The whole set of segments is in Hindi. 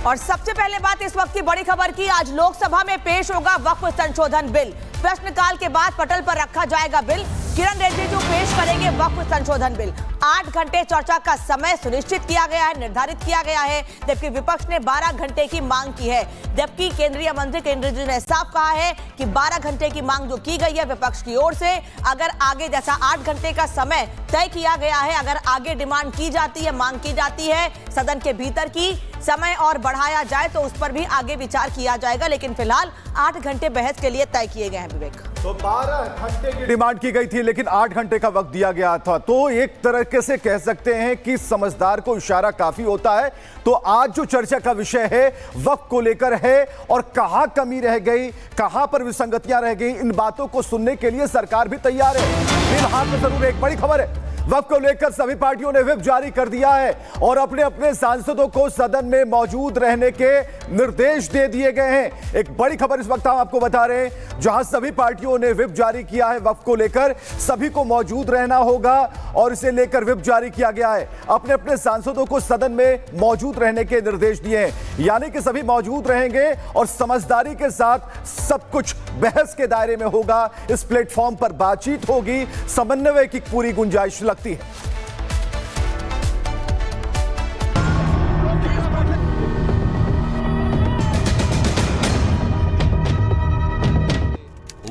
और सबसे पहले बात इस वक्त की बड़ी खबर की, आज लोकसभा में पेश होगा वक्फ संशोधन बिल। प्रश्नकाल के बाद पटल पर रखा जाएगा बिल। किरण रिजिजू पेश करेंगे वक्फ संशोधन बिल। 8 घंटे चर्चा का समय सुनिश्चित किया गया है, निर्धारित किया गया है, जबकि विपक्ष ने 12 घंटे की मांग की है। जबकि केंद्रीय मंत्री किरण रिजिजू ने साफ कहा है कि 12 घंटे की मांग जो की गई है विपक्ष की ओर से, अगर आगे जैसा 8 घंटे का समय तय किया गया है, अगर आगे डिमांड की जाती है, मांग की जाती है सदन के भीतर की समय और बढ़ाया जाए तो उस पर भी आगे विचार किया जाएगा। लेकिन फिलहाल 8 घंटे बहस के लिए तय किए गए हैं। विवेक, तो 12 घंटे की डिमांड की गई थी लेकिन 8 घंटे का वक्त दिया गया था, तो एक तरीके से कह सकते हैं कि समझदार को इशारा काफी होता है। तो आज जो चर्चा का विषय है वक्त को लेकर है और कहां कमी रह गई, कहां पर विसंगतियां रह गई, इन बातों को सुनने के लिए सरकार भी तैयार है। फिलहाल में जरूर एक बड़ी खबर है, वक्त को लेकर सभी पार्टियों ने व्हिप जारी कर दिया है और अपने अपने सांसदों को सदन में मौजूद रहने के निर्देश दे दिए गए हैं। एक बड़ी खबर इस वक्त हम आपको बता रहे हैं, जहां सभी पार्टियों ने व्हिप जारी किया है, वक्त को लेकर सभी को मौजूद रहना होगा और इसे लेकर व्हिप जारी किया गया है। अपने अपने सांसदों को सदन में मौजूद रहने के निर्देश दिए हैं, यानी कि सभी मौजूद रहेंगे और समझदारी के साथ सब कुछ बहस के दायरे में होगा। इस प्लेटफॉर्म पर बातचीत होगी, समन्वय की पूरी गुंजाइश लगती है।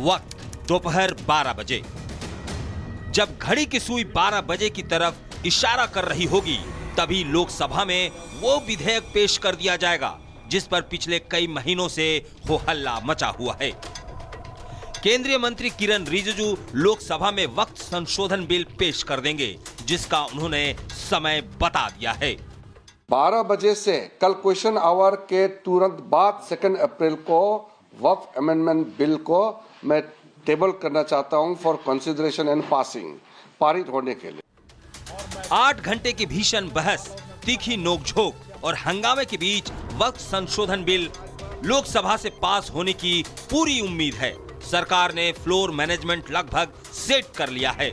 वक्त दोपहर 12 बजे। जब घड़ी की सुई 12 बजे की तरफ इशारा कर रही होगी, तभी लोकसभा में वो विधेयक पेश कर दिया जाएगा जिस पर पिछले कई महीनों से हो हल्ला मचा हुआ है। केंद्रीय मंत्री किरण रिजिजू लोकसभा में वक्त संशोधन बिल पेश कर देंगे, जिसका उन्होंने समय बता दिया है। 12 बजे से कल क्वेश्चन आवर के तुरंत बाद 2 अप्रैल को वक्फ अमेंडमेंट बिल को मैं टेबल करना चाहता हूं फॉर कंसिडरेशन एंड पासिंग, पारित होने के लिए। 8 घंटे की भीषण बहस, तीखी नोकझोंक और हंगामे के बीच वक्त संशोधन बिल लोकसभा से पास होने की पूरी उम्मीद है। सरकार ने फ्लोर मैनेजमेंट लगभग सेट कर लिया है।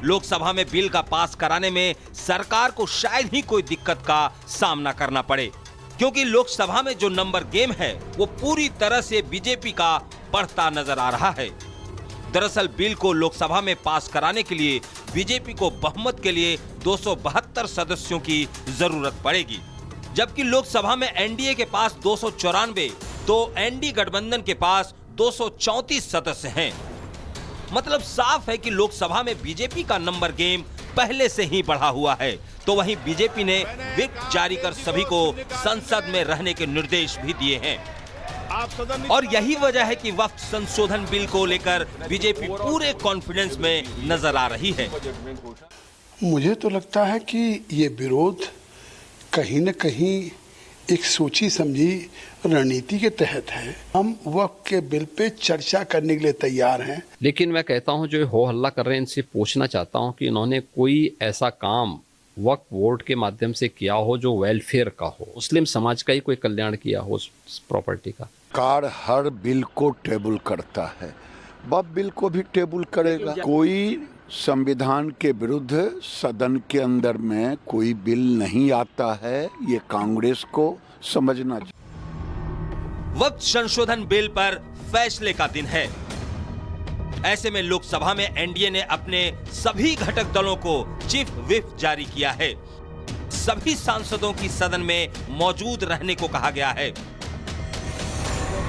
लोकसभा में बिल का पास कराने में सरकार को शायद ही कोई दिक्कत का सामना करना पड़े, क्योंकि लोकसभा में जो नंबर गेम है वो पूरी तरह से बीजेपी का बढ़ता नजर आ रहा है। दरअसल बिल को लोकसभा में पास कराने के लिए बीजेपी को बहुमत के लिए 272 सदस्यों की जरूरत पड़ेगी, जबकि लोकसभा में एनडीए के पास 294 तो एनडी गठबंधन के पास 234 सदस्य हैं। मतलब साफ है कि लोकसभा में बीजेपी का नंबर गेम पहले से ही बढ़ा हुआ है। तो वहीं बीजेपी ने व्हिप जारी कर सभी को संसद में रहने के निर्देश भी दिए हैं और यही वजह है कि वक्त संशोधन बिल को लेकर बीजेपी पूरे कॉन्फिडेंस में नजर आ रही है। मुझे तो लगता है कि ये विरोध कहीं न कहीं एक सोची समझी रणनीति के तहत है। हम वक्त के बिल पे चर्चा करने के लिए तैयार हैं। लेकिन मैं कहता हूं जो हो हल्ला कर रहे हैं इनसे पूछना चाहता हूं कि इन्होंने कोई ऐसा काम वक्फ बोर्ड के माध्यम से किया हो जो वेलफेयर का हो, मुस्लिम समाज का ही कोई कल्याण किया हो उस प्रॉपर्टी का। सरकार हर बिल को टेबल करता है, वक्फ बिल को भी टेबल करेगा। कोई संविधान के विरुद्ध सदन के अंदर में कोई बिल नहीं आता है, ये कांग्रेस को समझना चाहिए। वक्त संशोधन बिल पर फैसले का दिन है। ऐसे में लोकसभा में एनडीए ने अपने सभी घटक दलों को चीफ व्हिप जारी किया है। सभी सांसदों की सदन में मौजूद रहने को कहा गया है।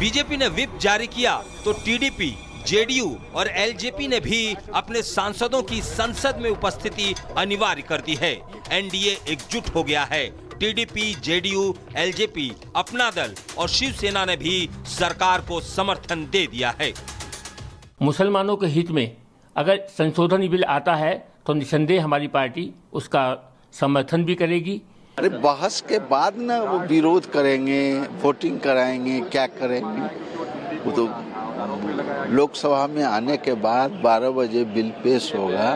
बीजेपी ने व्हिप जारी किया तो टीडीपी, जेडीयू और एलजेपी ने भी अपने सांसदों की संसद में उपस्थिति अनिवार्य कर दी है। एनडीए एकजुट हो गया है। टीडीपी, जेडीयू, एलजेपी, अपना दल और शिवसेना ने भी सरकार को समर्थन दे दिया है। मुसलमानों के हित में अगर संशोधन बिल आता है तो निसंदेह हमारी पार्टी उसका समर्थन भी करेगी। अरे बहस के बाद ना वो विरोध करेंगे, वोटिंग कराएंगे, क्या करेंगे, वो तो लोकसभा में आने के बाद 12 बजे बिल पेश होगा।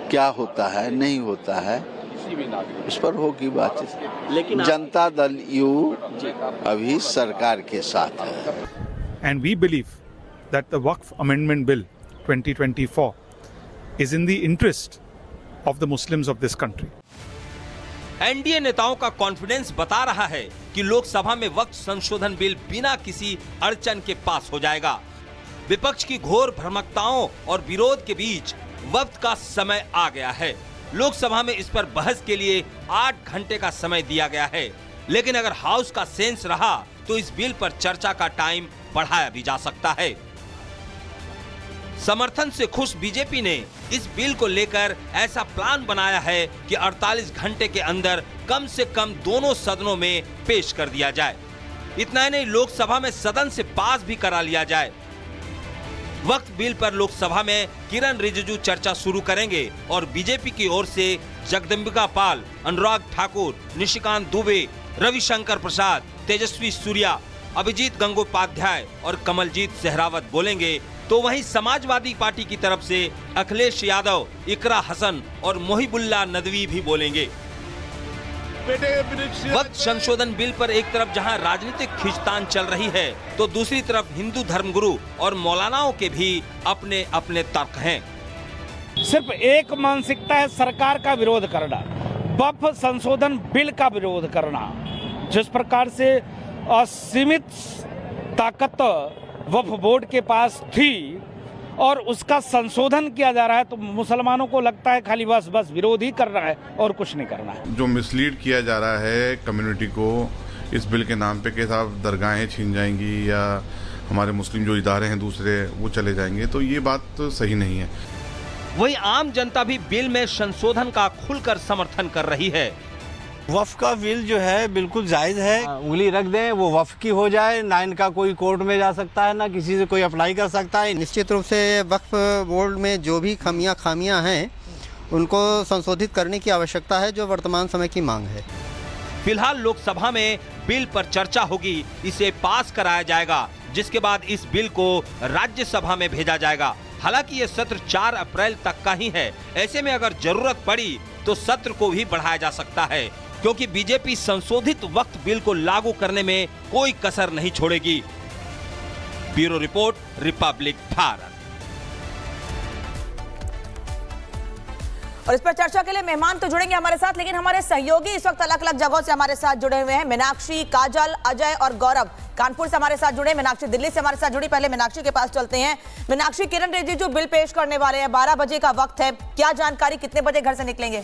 क्या होता है नहीं होता है उस पर होगी बातचीत। लेकिन जनता दल यू अभी सरकार के साथ है। And we believe that the Waqf Amendment Bill 2024 is in the interest of the Muslims of this country. NDA नेताओं का कॉन्फिडेंस बता रहा है कि लोकसभा में वक्फ संशोधन बिल बिना किसी अड़चन के पास हो जाएगा। विपक्ष की घोर भ्रमकताओं और विरोध के बीच वक्त का समय आ गया है। लोकसभा में इस पर बहस के लिए 8 घंटे का समय दिया गया है, लेकिन अगर हाउस का सेंस रहा तो इस बिल पर चर्चा का टाइम बढ़ाया भी जा सकता है। समर्थन से खुश बीजेपी ने इस बिल को लेकर ऐसा प्लान बनाया है कि 48 घंटे के अंदर कम से कम दोनों सदनों में पेश कर दिया जाए। इतना ही नहीं, लोकसभा में सदन से पास भी करा लिया जाए। वक्फ बिल पर लोकसभा में किरण रिजिजू चर्चा शुरू करेंगे और बीजेपी की ओर से जगदम्बिका पाल, अनुराग ठाकुर, निशिकांत दुबे, रविशंकर प्रसाद, तेजस्वी सूर्या, अभिजीत गंगोपाध्याय और कमलजीत सहरावत बोलेंगे, तो वहीं समाजवादी पार्टी की तरफ से अखिलेश यादव, इकरा हसन और मोहिबुल्ला नदवी भी बोलेंगे। वक्त संशोधन बिल पर एक तरफ जहां राजनीतिक खींचतान चल रही है, तो दूसरी तरफ हिंदू धर्मगुरु और मौलानाओं के भी अपने अपने तर्क हैं। सिर्फ एक मानसिकता है सरकार का विरोध करना, वक्फ संशोधन बिल का विरोध करना। जिस प्रकार से असीमित ताकत वक्फ बोर्ड के पास थी और उसका संशोधन किया जा रहा है, तो मुसलमानों को लगता है खाली बस विरोध ही करना है और कुछ नहीं करना है। जो मिसलीड किया जा रहा है कम्युनिटी को इस बिल के नाम पे कि साहब दरगाहें छीन जाएंगी या हमारे मुस्लिम जो इदारे हैं दूसरे वो चले जाएंगे, तो ये बात तो सही नहीं है। वहीं आम जनता भी बिल में संशोधन का खुलकर समर्थन कर रही है। वक्फ का बिल जो है बिल्कुल जायज है, उंगली रख दें वो वक्फ की हो जाए, ना इनका कोई कोर्ट में जा सकता है, ना किसी से कोई अप्लाई कर सकता है। निश्चित रूप से वक्फ बोर्ड में जो भी खामियां हैं उनको संशोधित करने की आवश्यकता है, जो वर्तमान समय की मांग है। फिलहाल लोकसभा में बिल पर चर्चा होगी, इसे पास कराया जाएगा, जिसके बाद इस बिल को राज्यसभा में भेजा जाएगा। हालांकि ये सत्र 4 अप्रैल तक का ही है। ऐसे में अगर जरूरत पड़ी तो सत्र को भी बढ़ाया जा सकता है, क्योंकि बीजेपी संशोधित वक्फ बिल को लागू करने में कोई कसर नहीं छोड़ेगी। Bureau report, Republic Bharat. और इस पर चर्चा के लिए मेहमान तो जुड़ेंगे हमारे साथ, लेकिन हमारे सहयोगी इस वक्त अलग अलग जगहों से हमारे साथ जुड़े हुए हैं। मीनाक्षी, काजल, अजय और गौरव कानपुर से हमारे साथ जुड़े। मीनाक्षी दिल्ली से हमारे साथ जुड़ी। पहले मीनाक्षी के पास चलते हैं। मीनाक्षी, किरण रिजिजू बिल पेश करने वाले हैं, 12 बजे का वक्त है, क्या जानकारी, कितने बजे घर से निकलेंगे?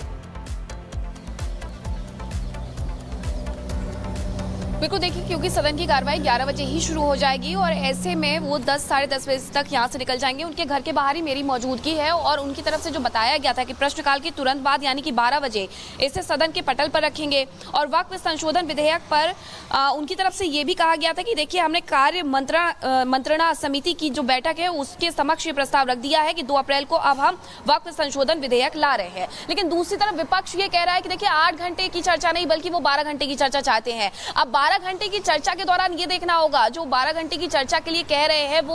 बिल्कुल, देखिए क्योंकि सदन की कार्रवाई 11 बजे ही शुरू हो जाएगी और ऐसे में वो 10 साढ़े 10 बजे तक यहाँ से निकल जाएंगे। उनके घर के बाहर ही मेरी मौजूदगी है और उनकी तरफ से जो बताया गया था कि प्रश्नकाल के तुरंत बाद यानी कि 12 बजे इसे सदन के पटल पर रखेंगे और वक्फ संशोधन विधेयक पर उनकी तरफ से ये भी कहा गया था कि देखिए हमने कार्य मंत्रणा समिति की जो बैठक है उसके समक्ष ये प्रस्ताव रख दिया है कि 2 अप्रैल को अब हम वक्फ संशोधन विधेयक ला रहे हैं। लेकिन दूसरी तरफ विपक्ष ये कह रहा है कि देखिए 8 घंटे की चर्चा नहीं बल्कि वो 12 घंटे की चर्चा चाहते हैं। अब 12 घंटे की चर्चा के दौरान ये देखना होगा, जो 12 घंटे की चर्चा के लिए कह रहे हैं वो